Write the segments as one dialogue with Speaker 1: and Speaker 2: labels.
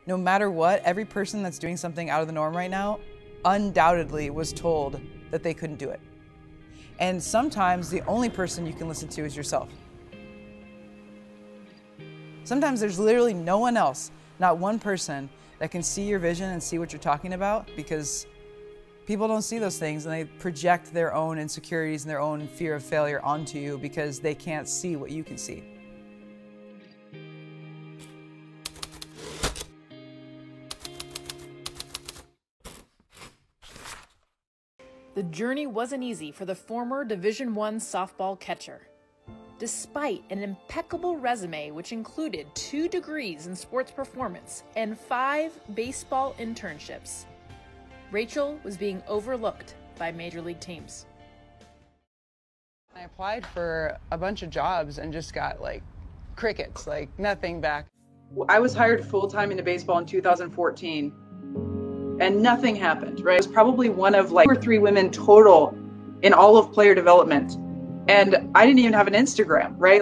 Speaker 1: No matter what, every person that's doing something out of the norm right now undoubtedly was told that they couldn't do it. And sometimes the only person you can listen to is yourself. Sometimes there's literally no one else, not one person, that can see your vision and see what you're talking about, because people don't see those things and they project their own insecurities and their own fear of failure onto you because they can't see what you can see.
Speaker 2: The journey wasn't easy for the former Division I softball catcher. Despite an impeccable resume which included 2 degrees in sports performance and 5 baseball internships, Rachel was being overlooked by major league teams.
Speaker 1: I applied for a bunch of jobs and just got crickets, nothing back.
Speaker 3: I was hired full-time into baseball in 2014 and nothing happened, right? I was probably one of 2 or 3 women total in all of player development. And I didn't even have an Instagram, right?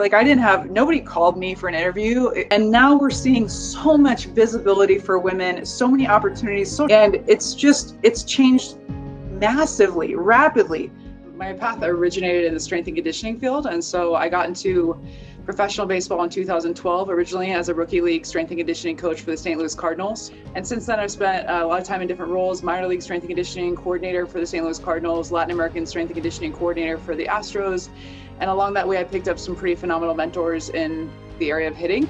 Speaker 3: Nobody called me for an interview. And now we're seeing so much visibility for women, so many opportunities. And it's changed massively, rapidly. My path originated in the strength and conditioning field. And so I got into professional baseball in 2012, originally as a rookie league strength and conditioning coach for the St. Louis Cardinals. And since then I've spent a lot of time in different roles: minor league strength and conditioning coordinator for the St. Louis Cardinals, Latin American strength and conditioning coordinator for the Astros. And along that way, I picked up some pretty phenomenal mentors in the area of hitting.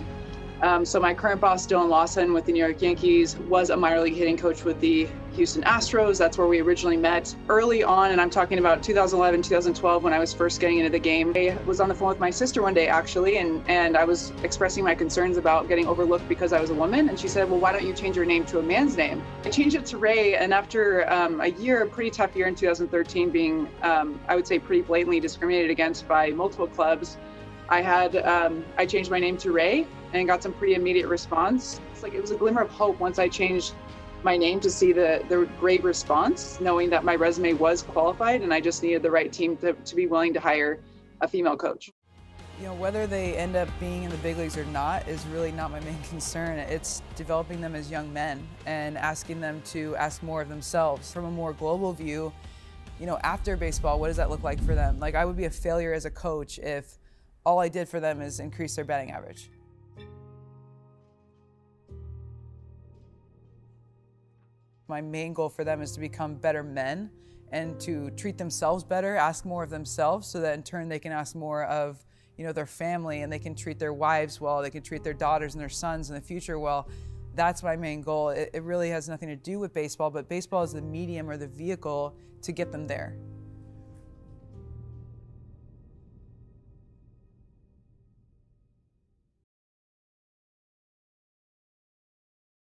Speaker 3: So my current boss, Dylan Lawson with the New York Yankees, was a minor league hitting coach with the Houston Astros. That's where we originally met early on, and I'm talking about 2011, 2012, when I was first getting into the game. I was on the phone with my sister one day, actually, and I was expressing my concerns about getting overlooked because I was a woman, and she said, well, why don't you change your name to a man's name? I changed it to Ray, and after a pretty tough year in 2013, being, I would say, pretty blatantly discriminated against by multiple clubs, I changed my name to Ray and got some pretty immediate response. It was a glimmer of hope once I changed my name to see the great response, knowing that my resume was qualified and I just needed the right team to be willing to hire a female coach.
Speaker 1: You know, whether they end up being in the big leagues or not is really not my main concern. It's developing them as young men and asking them to ask more of themselves. From a more global view, you know, after baseball, what does that look like for them? I would be a failure as a coach if all I did for them is increase their batting average. My main goal for them is to become better men and to treat themselves better, ask more of themselves, so that in turn they can ask more of, you know, their family, and they can treat their wives well, they can treat their daughters and their sons in the future well. That's my main goal. It really has nothing to do with baseball, but baseball is the medium or the vehicle to get them there.